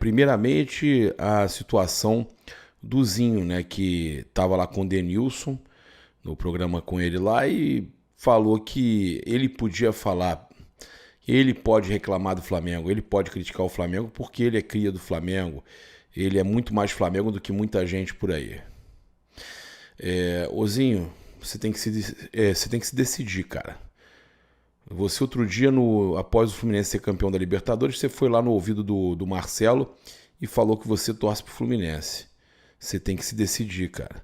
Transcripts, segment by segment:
Primeiramente, a situação do Zinho, né, que estava lá com o Denilson, no programa com ele lá, e falou que ele podia falar, ele pode reclamar do Flamengo, ele pode criticar o Flamengo porque ele é cria do Flamengo, ele é muito mais Flamengo do que muita gente por aí. Zinho, você tem que se decidir, cara. Você outro dia, após o Fluminense ser campeão da Libertadores, você foi lá no ouvido do Marcelo e falou que você torce pro Fluminense. Você tem que se decidir, cara.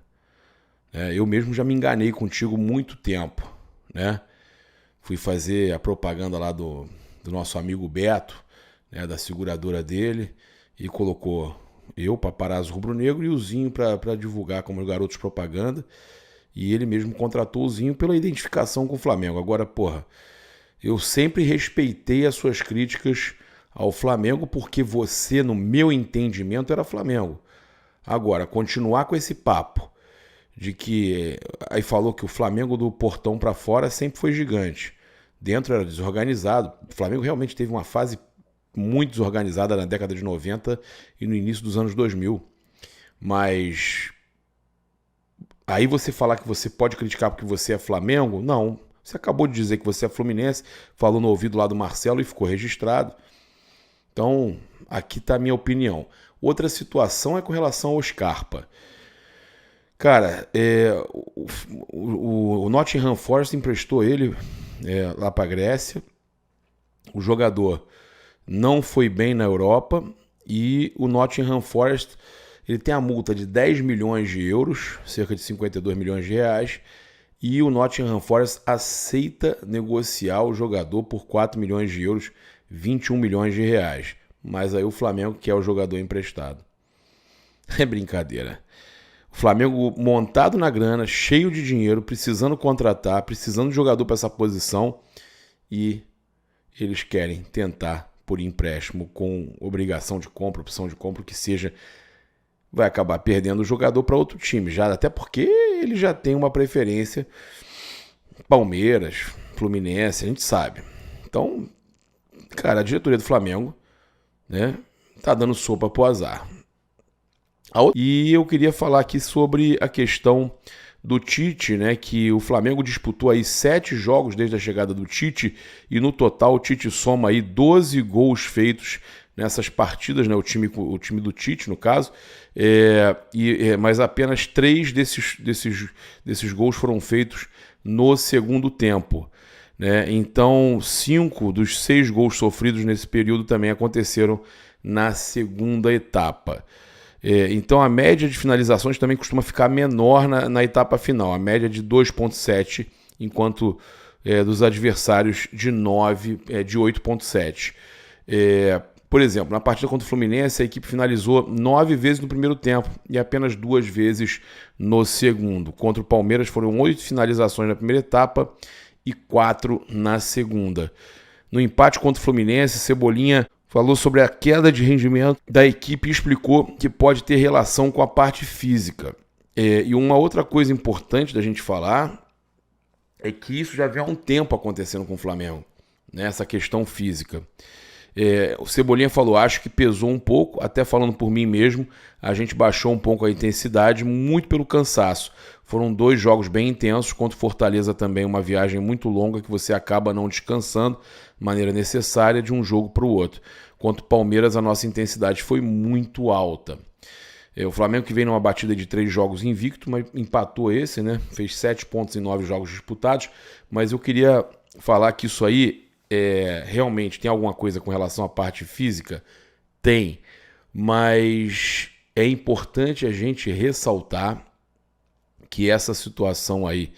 Eu mesmo já me enganei contigo muito tempo, né? Fui fazer a propaganda lá do nosso amigo Beto, né, da seguradora dele, e colocou eu, Paparazzo Rubro-Negro, e o Zinho para divulgar como garoto de propaganda. E ele mesmo contratou o Zinho pela identificação com o Flamengo. Agora, porra, eu sempre respeitei as suas críticas ao Flamengo porque você, no meu entendimento, era Flamengo. Agora, continuar com esse papo de que... Aí falou que o Flamengo do portão para fora sempre foi gigante. Dentro era desorganizado. O Flamengo realmente teve uma fase muito desorganizada na década de 90 e no início dos anos 2000. Mas... Aí você falar que você pode criticar porque você é Flamengo? Não. Você acabou de dizer que você é Fluminense, falou no ouvido lá do Marcelo e ficou registrado. Então, aqui está a minha opinião. Outra situação é com relação ao Scarpa. Cara, o Nottingham Forest emprestou ele lá para a Grécia. O jogador não foi bem na Europa e o Nottingham Forest ele tem a multa de 10 milhões de euros, cerca de 52 milhões de reais, e o Nottingham Forest aceita negociar o jogador por 4 milhões de euros, 21 milhões de reais. Mas aí o Flamengo quer o jogador emprestado. É brincadeira. O Flamengo montado na grana, cheio de dinheiro, precisando contratar, precisando de jogador para essa posição, e eles querem tentar por empréstimo com obrigação de compra, opção de compra, o que seja, vai acabar perdendo o jogador para outro time, já, até porque ele já tem uma preferência Palmeiras, Fluminense, a gente sabe. Então, cara, a diretoria do Flamengo, né, tá dando sopa pro azar. E eu queria falar aqui sobre a questão do Tite, né, que o Flamengo disputou aí 7 jogos desde a chegada do Tite e no total o Tite soma aí 12 gols feitos nessas partidas, né, o time do Tite no caso, mas apenas 3 desses gols foram feitos no segundo tempo, né? Então 5 dos 6 gols sofridos nesse período também aconteceram na segunda etapa. Então a média de finalizações também costuma ficar menor na etapa final, a média de 2,7, enquanto dos adversários de 9, de 8,7. Por exemplo, na partida contra o Fluminense, a equipe finalizou 9 vezes no primeiro tempo e apenas 2 vezes no segundo. Contra o Palmeiras foram 8 finalizações na primeira etapa e 4 na segunda. No empate contra o Fluminense, Cebolinha falou sobre a queda de rendimento da equipe e explicou que pode ter relação com a parte física. E uma outra coisa importante da gente falar é que isso já vem há um tempo acontecendo com o Flamengo, né? Essa questão física. O Cebolinha falou, acho que pesou um pouco, até falando por mim mesmo, a gente baixou um pouco a intensidade, muito pelo cansaço. Foram 2 jogos bem intensos, contra o Fortaleza também, uma viagem muito longa que você acaba não descansando de maneira necessária de um jogo para o outro. Contra o Palmeiras, a nossa intensidade foi muito alta. O Flamengo que vem numa batida de 3 jogos invicto, mas empatou esse, né? Fez 7 pontos em 9 jogos disputados, mas eu queria falar que isso aí realmente tem alguma coisa com relação à parte física? Tem, mas é importante a gente ressaltar que essa situação aí,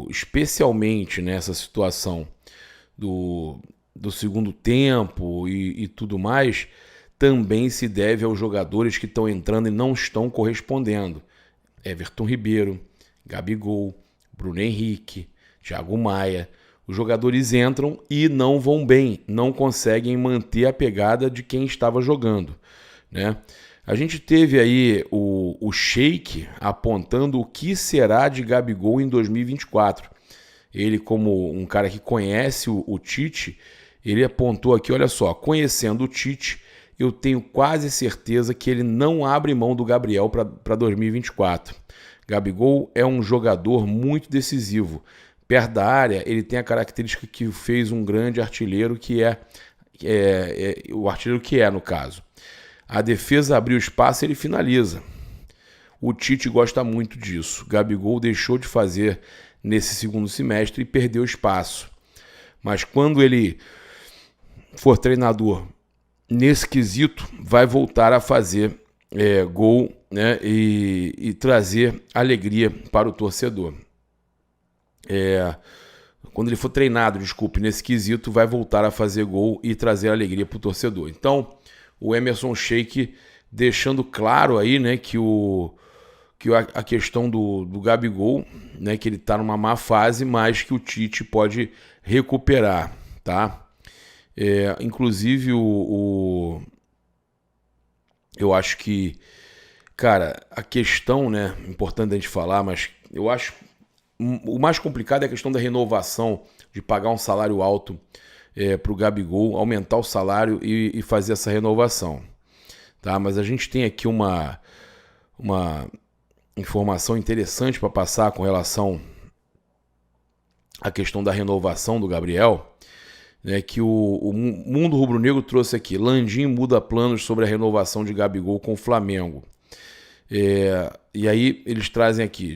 especialmente nessa situação do segundo tempo e tudo mais, também se deve aos jogadores que estão entrando e não estão correspondendo. Everton Ribeiro, Gabigol, Bruno Henrique, Thiago Maia. Os jogadores entram e não vão bem, não conseguem manter a pegada de quem estava jogando, né? A gente teve aí o Sheik apontando o que será de Gabigol em 2024. Ele, como um cara que conhece o Tite, ele apontou aqui, olha só, conhecendo o Tite, eu tenho quase certeza que ele não abre mão do Gabriel para 2024. Gabigol é um jogador muito decisivo. Perto da área, ele tem a característica que fez um grande artilheiro, que é o artilheiro que é, no caso. A defesa abriu espaço e ele finaliza. O Tite gosta muito disso. Gabigol deixou de fazer nesse segundo semestre e perdeu espaço. Mas quando ele for treinador nesse quesito, vai voltar a fazer gol, né, e trazer alegria para o torcedor. Quando ele for treinado, nesse quesito, vai voltar a fazer gol e trazer alegria para o torcedor. Então, o Emerson Sheik deixando claro aí, né, que a questão do Gabigol, né, que ele está numa má fase, mas que o Tite pode recuperar, tá? Inclusive, eu acho que, cara, a questão, né, importante a gente falar, mas eu acho o mais complicado é a questão da renovação, de pagar um salário alto para o Gabigol, aumentar o salário e fazer essa renovação, tá? Mas a gente tem aqui uma informação interessante para passar com relação à questão da renovação do Gabriel, né, que o Mundo Rubro-Negro trouxe aqui. Landim muda planos sobre a renovação de Gabigol com o Flamengo. E aí eles trazem aqui,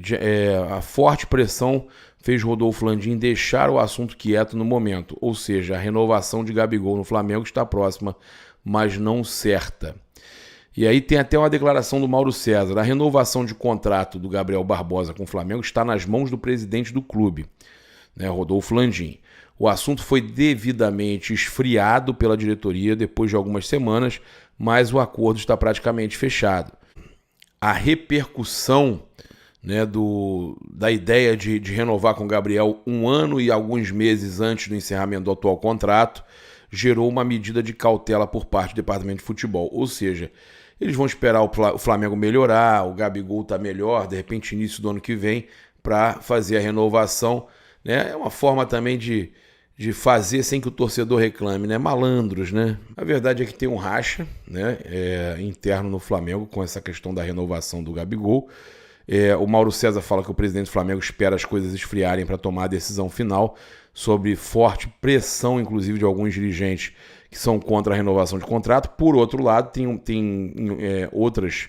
a forte pressão fez Rodolfo Landim deixar o assunto quieto no momento, ou seja, a renovação de Gabigol no Flamengo está próxima, mas não certa. E aí tem até uma declaração do Mauro César: a renovação de contrato do Gabriel Barbosa com o Flamengo está nas mãos do presidente do clube, né, Rodolfo Landim. O assunto foi devidamente esfriado pela diretoria depois de algumas semanas, mas o acordo está praticamente fechado. A repercussão, né, da ideia de renovar com o Gabriel 1 ano e alguns meses antes do encerramento do atual contrato gerou uma medida de cautela por parte do departamento de futebol. Ou seja, eles vão esperar o Flamengo melhorar, o Gabigol tá melhor, de repente início do ano que vem, para fazer a renovação, né? É uma forma também de fazer sem que o torcedor reclame, né? Malandros, né? A verdade é que tem um racha, né, interno no Flamengo com essa questão da renovação do Gabigol. O Mauro César fala que o presidente do Flamengo espera as coisas esfriarem para tomar a decisão final, sobre forte pressão, inclusive, de alguns dirigentes que são contra a renovação de contrato. Por outro lado, tem outras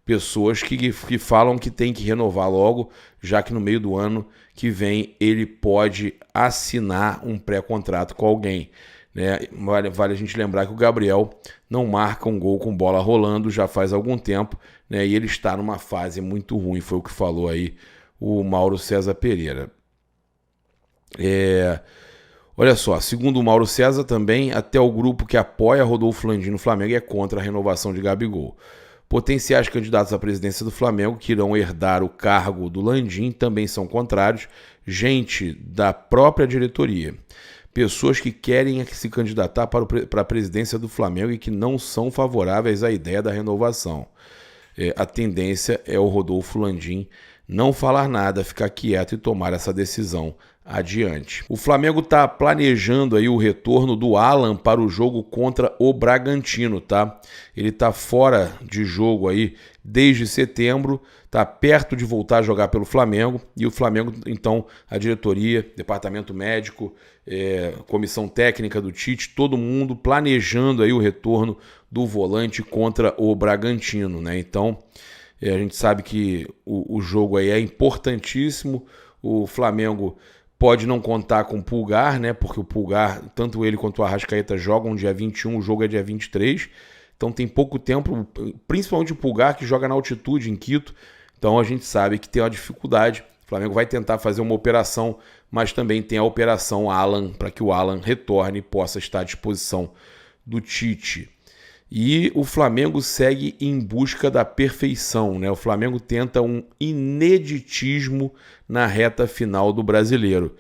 pessoas que falam que tem que renovar logo, já que no meio do ano que vem ele pode assinar um pré-contrato com alguém, né? Vale a gente lembrar que o Gabriel não marca um gol com bola rolando já faz algum tempo, né? E ele está numa fase muito ruim, foi o que falou aí o Mauro César Pereira. Olha só, segundo o Mauro César também, até o grupo que apoia Rodolfo Landim no Flamengo é contra a renovação de Gabigol. Potenciais candidatos à presidência do Flamengo que irão herdar o cargo do Landim também são contrários, gente da própria diretoria. Pessoas que querem se candidatar para a presidência do Flamengo e que não são favoráveis à ideia da renovação. A tendência é o Rodolfo Landim não falar nada, ficar quieto e tomar essa decisão adiante. O Flamengo está planejando aí o retorno do Alan para o jogo contra o Bragantino, tá? Ele está fora de jogo aí desde setembro, está perto de voltar a jogar pelo Flamengo, e o Flamengo, então, a diretoria, departamento médico, comissão técnica do Tite, todo mundo planejando aí o retorno do volante contra o Bragantino, né? Então, a gente sabe que o jogo aí é importantíssimo. O Flamengo pode não contar com o Pulgar, né? Porque o Pulgar, tanto ele quanto o Arrascaeta jogam dia 21, o jogo é dia 23. Então tem pouco tempo, principalmente o Pulgar, que joga na altitude em Quito. Então a gente sabe que tem uma dificuldade. O Flamengo vai tentar fazer uma operação, mas também tem a operação Alan, para que o Alan retorne e possa estar à disposição do Tite. E o Flamengo segue em busca da perfeição, né? O Flamengo tenta um ineditismo na reta final do Brasileiro.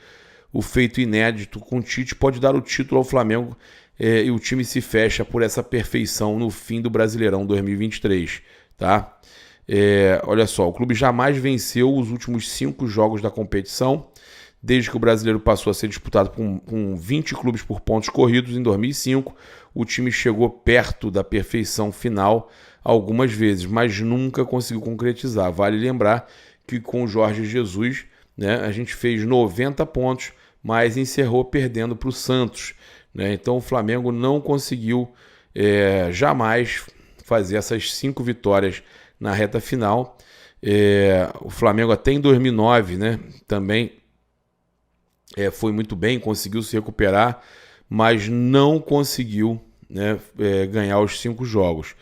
O feito inédito com o Tite pode dar o título ao Flamengo, e o time se fecha por essa perfeição no fim do Brasileirão 2023, tá? Olha só, o clube jamais venceu os últimos 5 jogos da competição, desde que o brasileiro passou a ser disputado com 20 clubes por pontos corridos em 2005, o time chegou perto da perfeição final algumas vezes, mas nunca conseguiu concretizar. Vale lembrar que com o Jorge Jesus, né, a gente fez 90 pontos, mas encerrou perdendo para o Santos, né? Então o Flamengo não conseguiu jamais fazer essas 5 vitórias na reta final. O Flamengo até em 2009, né, também foi muito bem, conseguiu se recuperar, mas não conseguiu, né, ganhar os 5 jogos.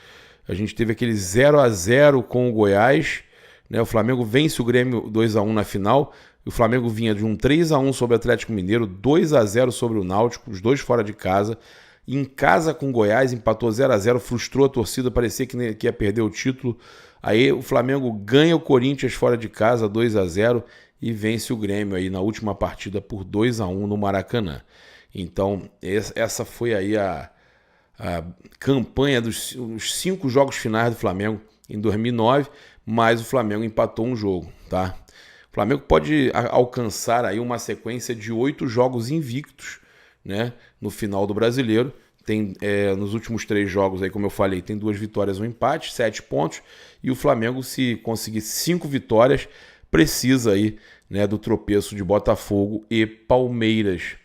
A gente teve aquele 0-0 com o Goiás, né? O Flamengo vence o Grêmio 2-1 na final. O Flamengo vinha de um 3-1 sobre o Atlético Mineiro, 2-0 sobre o Náutico, os dois fora de casa. Em casa com o Goiás, empatou 0-0, frustrou a torcida, parecia que ia perder o título. Aí o Flamengo ganha o Corinthians fora de casa, 2-0, e vence o Grêmio aí na última partida por 2-1 no Maracanã. Então, essa foi aí a campanha dos 5 jogos finais do Flamengo em 2009, mas o Flamengo empatou um jogo, tá? O Flamengo pode alcançar aí uma sequência de 8 jogos invictos, né, no final do Brasileiro. Tem, nos últimos 3 jogos, aí, como eu falei, tem 2 vitórias e um empate, 7 pontos, e o Flamengo, se conseguir 5 vitórias, precisa aí, né, do tropeço de Botafogo e Palmeiras.